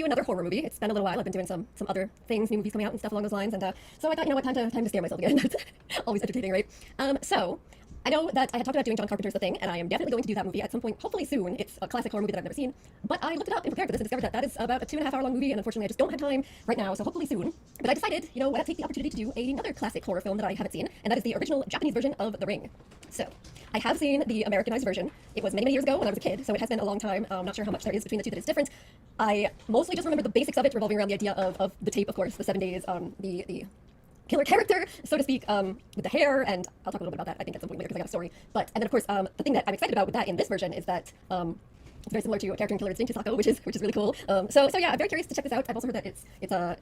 do another horror movie. It's been a little while. I've been doing some other things, new movies coming out and stuff along those lines, and so I thought, you know what, time to scare myself again. That's always entertaining, right? So I know that I had talked about doing John Carpenter's The Thing, and I am definitely going to do that movie at some point, hopefully soon. It's a classic horror movie that I've never seen, but I looked it up and prepared for this and discovered that that is about a 2.5 hour long movie, and unfortunately I just don't have time right now, so hopefully soon. But I decided, you know, why not take the opportunity to do another classic horror film that I haven't seen, and that is the original Japanese version of The Ring. So, I have seen the Americanized version. It was many, many years ago when I was a kid, so it has been a long time. I'm not sure how much there is between the two that is different. I mostly just remember the basics of it, revolving around the idea of the tape, of course, the 7 days, the killer character, so to speak, with the hair, and I'll talk a little bit about that, I think, at some point later, because I got a story. But, and then, of course, the thing that I'm excited about with that in this version is that it's very similar to a character in Killer Instinct, Chisako, which is really cool. So yeah, I'm very curious to check this out. I've also heard that it's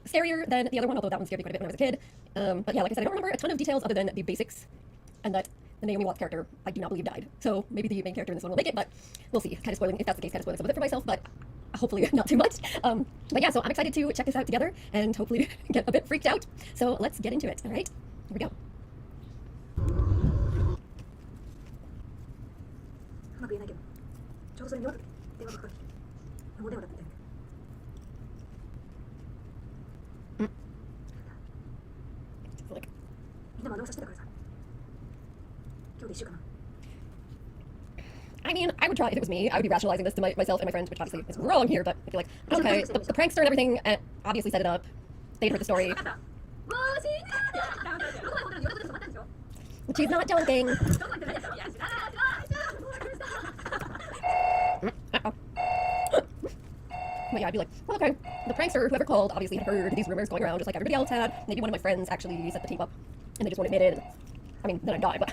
scarier than the other one, although that one scared me quite a bit when I was a kid. But yeah, like I said, I don't remember a ton of details other than the basics, and that the Naomi Watts character, I do not believe, died. So maybe the main character in this one will make it, but we'll see. Kind of spoiling, if that's the case, kind of spoiling some of it for myself, but hopefully not too much. But yeah, so I'm excited to check this out together and hopefully get a bit freaked out. So let's get into it, all right? Here we go. Like, I mean, I would try, if it was me, I would be rationalizing this to myself and my friends, which obviously is wrong here, but I'd be like, okay, the prankster and everything obviously set it up. They'd heard the story. She's not joking. But yeah, I'd be like, well, okay, the prankster, whoever called, obviously had heard these rumors going around just like everybody else had. Maybe one of my friends actually set the tape up and they just won't admit it. I mean, then I'd die, but...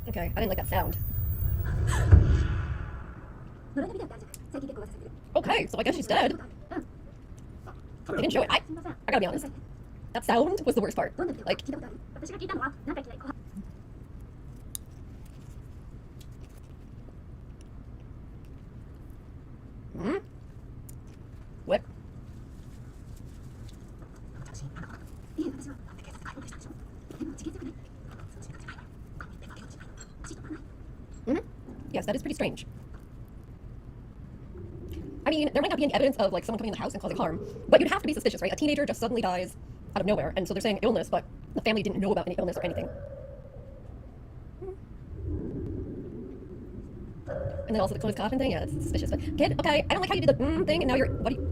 Okay, I didn't like that sound. Okay, so I guess she's dead. They didn't show it. I gotta be honest. That sound was the worst part. Like... What? Yes, that is pretty strange. I mean, there might not be any evidence of like someone coming in the house and causing harm, but you'd have to be suspicious, right? A teenager just suddenly dies out of nowhere, and so they're saying illness, but the family didn't know about any illness or anything. And then also the closed coffin thing, yeah, that's suspicious. But kid, okay, I don't like how you did the thing, and now you're, what do you...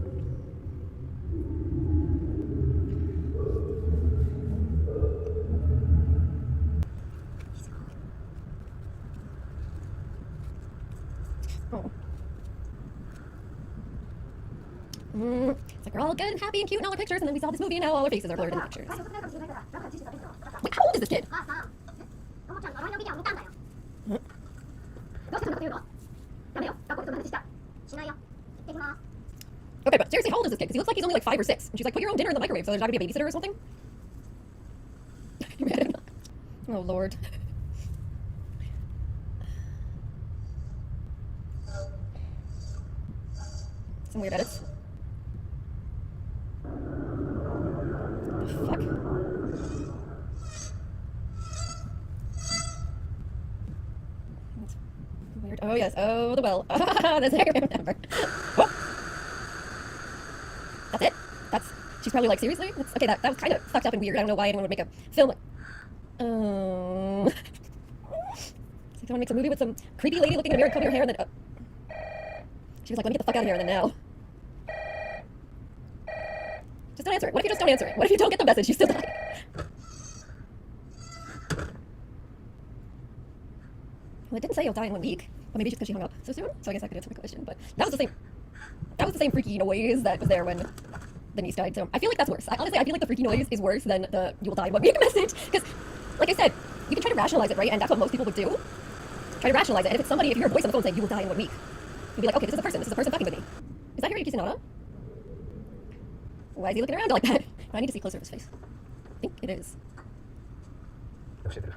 Oh. It's like we're all good and happy and cute in all our pictures, and then we saw this movie and now all our faces are blurred in the pictures. Wait, how old is this kid? Okay, but seriously, how old is this kid? Because he looks like he's only like 5 or 6. And she's like, put your own dinner in the microwave, so there's not gonna be a babysitter or something? Oh, Lord. Some weird edits. The fuck? That's weird. Oh, yes. Oh, the well. That's I remember. Whoa. That's it? She's probably like, seriously? Okay, that was kind of fucked up and weird. I don't know why anyone would make a film. Someone makes a movie with some creepy lady looking in a mirror, combing her hair, and then... She was like, let me get the fuck out of here, and then now... Just don't answer it. What if you just don't answer it? What if you don't get the message? You still die. Well, it didn't say you'll die in 1 week. But maybe just because she hung up so soon? So I guess I could answer my question. But that was the same freaky noise that was there when the niece died. So I feel like that's worse. Honestly, I feel like the freaky noise is worse than the you will die in 1 week message. Because, like I said, you can try to rationalize it, right? And that's what most people would do. Try to rationalize it. And if you hear a voice on the phone saying you will die in 1 week, you'll be like, okay, this is a person fucking with me. Is that Hiroyuki Sanada? Why is he looking around like that? I need to see closer of his face. I think it is.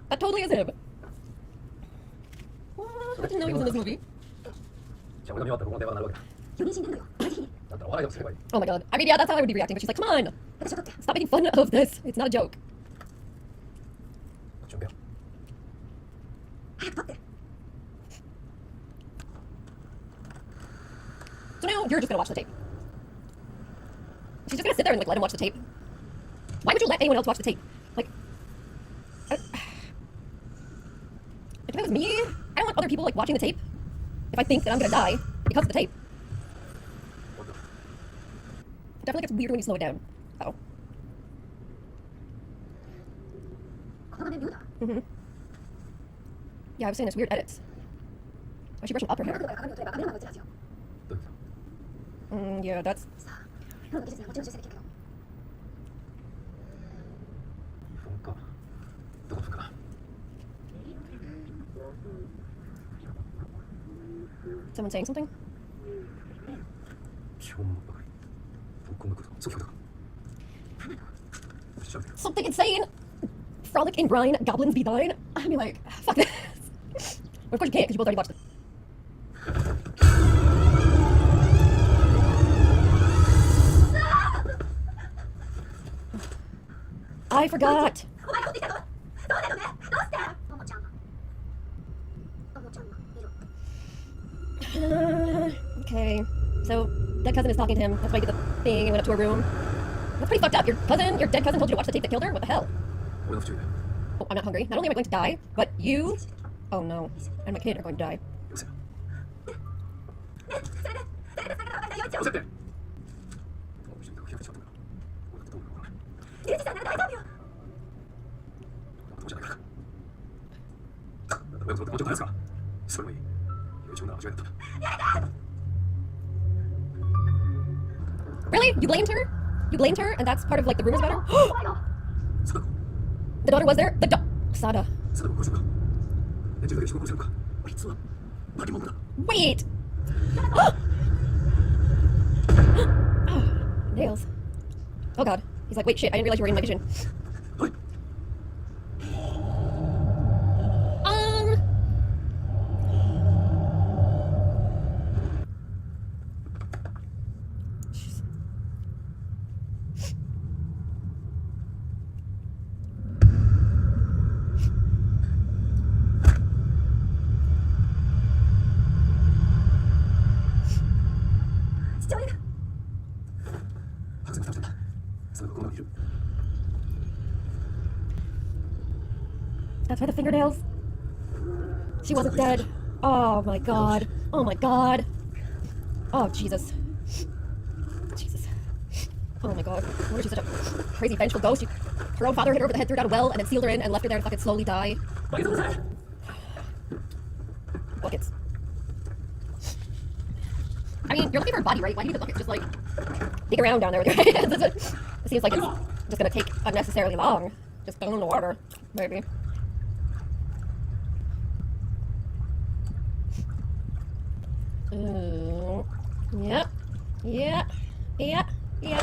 That totally is him. What? I didn't know he was in this movie. Oh my god. I mean, yeah, that's how I would be reacting, but she's like, come on! Stop making fun of this. It's not a joke. 준비야. So now you're just gonna watch the tape. She's just gonna sit there and like let him watch the tape. Why would you let anyone else watch the tape? Like, if it was me, I don't want other people like watching the tape. If I think that I'm gonna die because of the tape. It definitely gets weird when you slow it down. Oh. Mm-hmm. Yeah, I was saying it's weird edits. Why is she brushing up her hair? Yeah, that's... Someone saying something? Something insane! Frolic in brine, goblins be thine. I'd be like, fuck this. But of course you can't, because you both already watched it. I forgot! Okay, so dead cousin is talking to him. That's why he did the thing and went up to her room. That's pretty fucked up. Your dead cousin told you to watch the tape that killed her? What the hell? Oh, I'm not hungry. Not only am I going to die, but you... Oh no. And my kid are going to die. Really? You blamed her? You blamed her, and that's part of like the rumors about her? The daughter was there? Sada. Wait! Nails. Oh god. He's like, wait, shit, I didn't realize you were in my vision. That's why the fingernails. She wasn't dead. Oh my god. Oh my god. Oh Jesus. Jesus. Oh my god. What is she, such a crazy vengeful ghost? Her own father hit her over the head, threw her down a well, and then sealed her in and left her there to fucking slowly die. Buckets. I mean, you're looking for a body, right? Why do you need the buckets? Just like dig around down there with your hands. It seems like it's just gonna take unnecessarily long. Just throw them in the water, maybe. Yep. Yeah. Yeah. Yeah.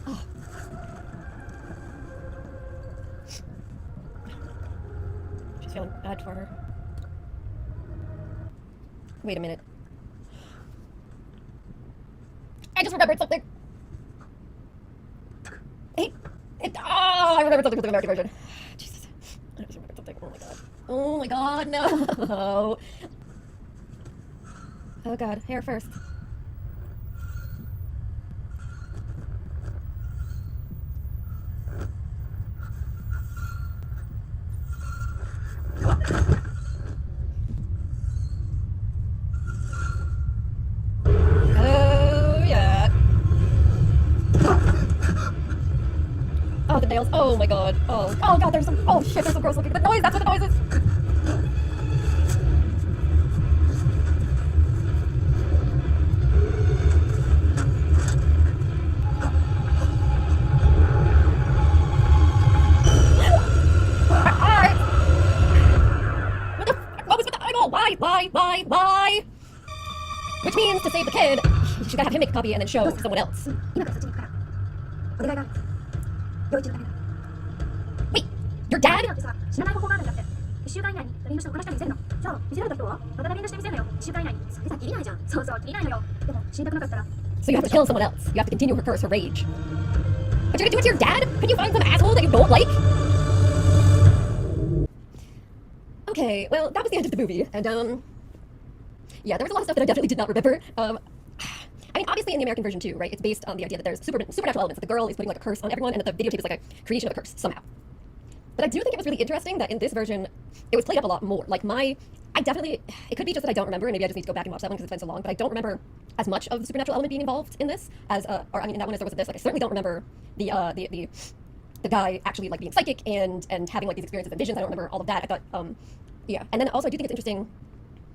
Oh. She's feeling bad for her. Wait a minute. I just remembered something. I remembered something with the American version. Jesus. I just remembered something. Oh my god. Oh my god, no. Oh god, hair first. Oh, the nails. Oh my god. Oh god, there's some. Oh shit, there's some gross looking. The noise, that's what the noise is. What the fuck? What was with the eyeball? Why? Which means to save the kid, you should have him make a copy and then show someone else. Wait, your dad? 知らない方法があるんだって。1週間以内に LINE の人を殺したりせるの。じゃあ見せられた人はまたダビングして見せるのよ。1週間以内に。それじゃ切りないじゃん。そうそう、切りないのよ。でも死にたくなかったら。So you have to kill someone else. You have to continue her curse, her rage. But you're gonna do it to your dad? Can you find some asshole that you don't like? Okay, well, that was the end of the movie, and yeah, there was a lot of stuff that I definitely did not remember. I mean, obviously in the American version too, right? It's based on the idea that there's supernatural elements. That the girl is putting like a curse on everyone, and that the videotape is like a creation of a curse somehow. But I do think it was really interesting that in this version, it was played up a lot more. Like it could be just that I don't remember, and maybe I just need to go back and watch that one because it's been so long. But I don't remember as much of the supernatural element being involved in this in that one as there was in this. Like I certainly don't remember the guy actually like being psychic and having like these experiences and visions. I don't remember all of that. I thought, yeah. And then also I do think it's interesting, and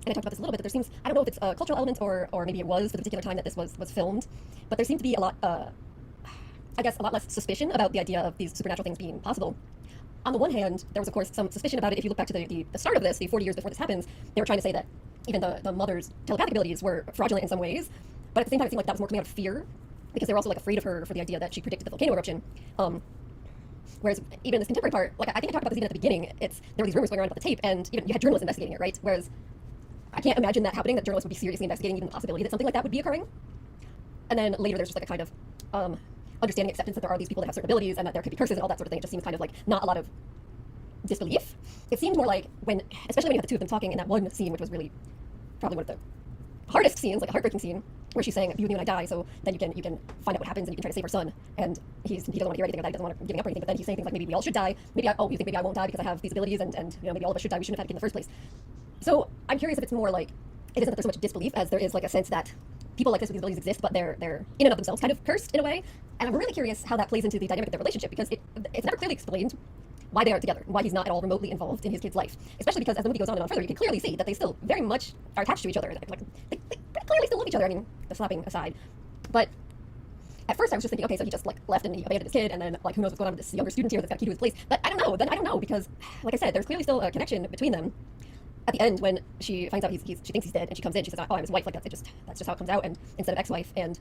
I talked about this a little bit, that there seems, I don't know if it's a cultural element or maybe it was for the particular time that this was filmed, but there seemed to be a lot, I guess, a lot less suspicion about the idea of these supernatural things being possible. On the one hand, there was, of course, some suspicion about it. If you look back to the start of this, the 40 years before this happens, they were trying to say that even the mother's telepathic abilities were fraudulent in some ways, but at the same time, it seemed like that was more coming out of fear, because they were also like afraid of her for the idea that she predicted the volcano eruption. Whereas even in this contemporary part, like I think I talked about this even at the beginning, there were these rumors going around about the tape, and even you had journalists investigating it, right? Whereas I can't imagine that happening, that journalists would be seriously investigating even the possibility that something like that would be occurring. And then later there's just like a kind of understanding, acceptance that there are these people that have certain abilities and that there could be curses and all that sort of thing. It just seems kind of like not a lot of disbelief. It seemed more like especially when you had the two of them talking in that one scene, which was really probably one of the hardest scenes, like a heartbreaking scene, where she's saying, you and I die, so then you can find out what happens and you can try to save her son. And he doesn't want to hear anything of that, he doesn't want to giving up or anything, but then he's saying things like, maybe we all should die, you think maybe I won't die because I have these abilities, and you know, maybe all of us should die, we shouldn't have had it in the first place. So I'm curious if it's more like, it isn't that there's so much disbelief as there is like a sense that people like this with these abilities exist, but they're in and of themselves kind of cursed in a way. And I'm really curious how that plays into the dynamic of their relationship, because it's never clearly explained why they aren't together, why he's not at all remotely involved in his kid's life. Especially because as the movie goes on and on further, you can clearly see that they still very much are attached to each other. Like they clearly still love each other. I mean, the slapping aside. But at first I was just thinking, okay, so he just like left and he abandoned his kid, and then like who knows what's going on with this younger student here that's got a key to his place. But I don't know. Then I don't know, because like I said, there's clearly still a connection between them. At the end, when she finds out she thinks he's dead, and she comes in, she says, "Oh, I'm his wife." Like that's just how it comes out, and instead of ex-wife. And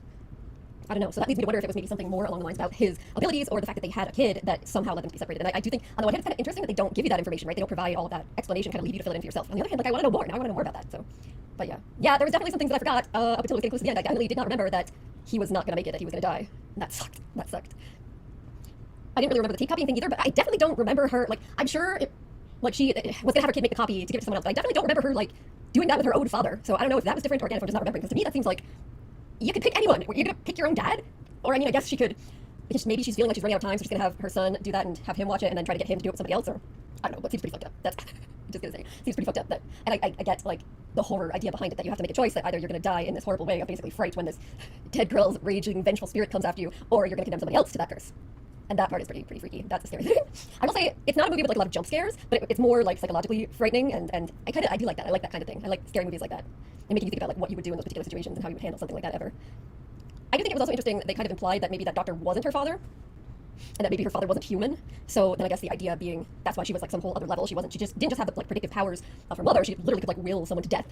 I don't know. So that leads me to wonder if it was maybe something more along the lines about his abilities, or the fact that they had a kid that somehow led them to be separated. And I do think, on the one hand, it's kind of interesting that they don't give you that information, right? They don't provide all of that explanation, kind of leave you to fill it in for yourself. On the other hand, like I want to know more. Now I want to know more about that. So, but yeah, there was definitely some things that I forgot up until it was getting close to the end. I definitely did not remember that he was not going to make it, that he was going to die. And that sucked. That sucked. I didn't really remember the tape copying thing either, but I definitely don't remember her. Like, I'm sure she was going to have her kid make the copy to give it to someone else. But I definitely don't remember her like doing that with her own father. So I don't know if that was different, or again, if I'm just not remembering. Because to me, that seems like you could pick anyone. You're going to pick your own dad. Or, I mean, I guess she could, because maybe she's feeling like she's running out of time, so she's going to have her son do that and have him watch it and then try to get him to do it with somebody else, or, I don't know, but it seems pretty fucked up. That's, just going to say, seems pretty fucked up. And I get, like, the horror idea behind it, that you have to make a choice, that either you're going to die in this horrible way of basically fright when this dead girl's raging, vengeful spirit comes after you, or you're going to condemn somebody else to that curse. And that part is pretty freaky. That's the scary thing. I will say, it's not a movie with, like, a lot of jump scares, but it's more, like, psychologically frightening, and I do like that. I like that kind of thing. I like scary movies like that. They make you think about, like, what you would do in those particular situations and how you would handle something like that ever. I do think it was also interesting that they kind of implied that maybe that doctor wasn't her father, and that maybe her father wasn't human. So then I guess the idea being that's why she was like some whole other level. She just didn't just have the like predictive powers of her mother. She literally could like will someone to death.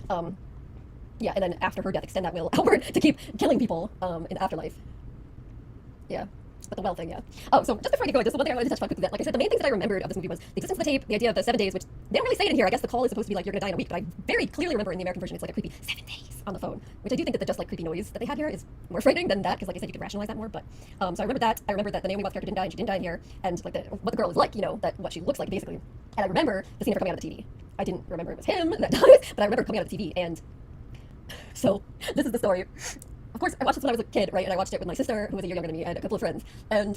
Yeah, and then after her death, extend that will outward to keep killing people in the afterlife. Yeah. But the well thing, yeah. Oh, so just before I get going, just one thing I wanted to touch on quickly. That, like I said, the main things that I remembered of this movie was the existence of the tape, the idea of the 7 days, which they don't really say it in here. I guess the call is supposed to be like, you're gonna die in a week, but I very clearly remember in the American version it's like a creepy 7 days on the phone, which I do think that the just like creepy noise that they had here is more frightening than that, because like I said, you could rationalize that more. But so I remembered that. I remembered that the Naomi Watts character didn't die, and she didn't die in here, and like what the girl is like, you know, that what she looks like basically. And I remember the scene of her coming out of the TV. I didn't remember it was him that dies, but I remember coming out of the TV. And so this is the story. Of course, I watched this when I was a kid, right? And I watched it with my sister, who was a year younger than me, and a couple of friends. And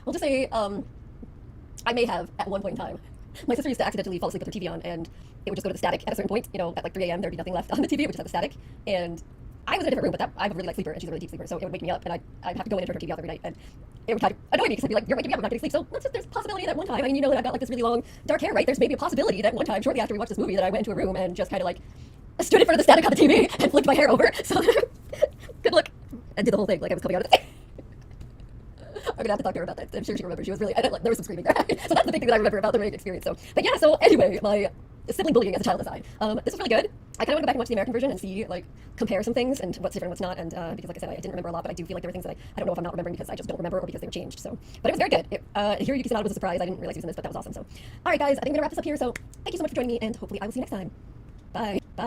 we'll just say, I may have, at one point in time, my sister used to accidentally fall asleep with her TV on, and it would just go to the static at a certain point. You know, at like 3 a.m., there'd be nothing left on the TV, it would just have the static. And I was in a different room, but I'm a really light sleeper, and she's a really deep sleeper, so it would wake me up, and I'd have to go in and turn her TV off every night. And it would kind of annoy me, because I'd be like, you're waking me up, I'm not getting sleep. So there's a possibility that one time, I mean, you know that I've got like this really long dark hair, right? There's maybe a possibility that one time, shortly after we watched this movie, that I went into a room and just kind of like stood in front of the static on the TV and flicked my hair over. So good luck. And did the whole thing like I was coming out of it. I'm gonna have to talk to her about that. I'm sure she remember. She was really, there was some screaming there. So that's the big thing that I remember about the Ring experience. So, but yeah, so anyway, my sibling bullying as a child aside, this was really good. I kind of want to go back and watch the American version and see, like, compare some things and what's different and what's not. And because, like I said, I didn't remember a lot, but I do feel like there were things that I don't know if I'm not remembering because I just don't remember or because they were changed. So, but it was very good. Here you can see that was a surprise. I didn't realize he was in this, but that was awesome. So, all right, guys, I think I'm gonna wrap this up here. So, thank you so much for joining me, and hopefully I will see you next time. Bye. Bye.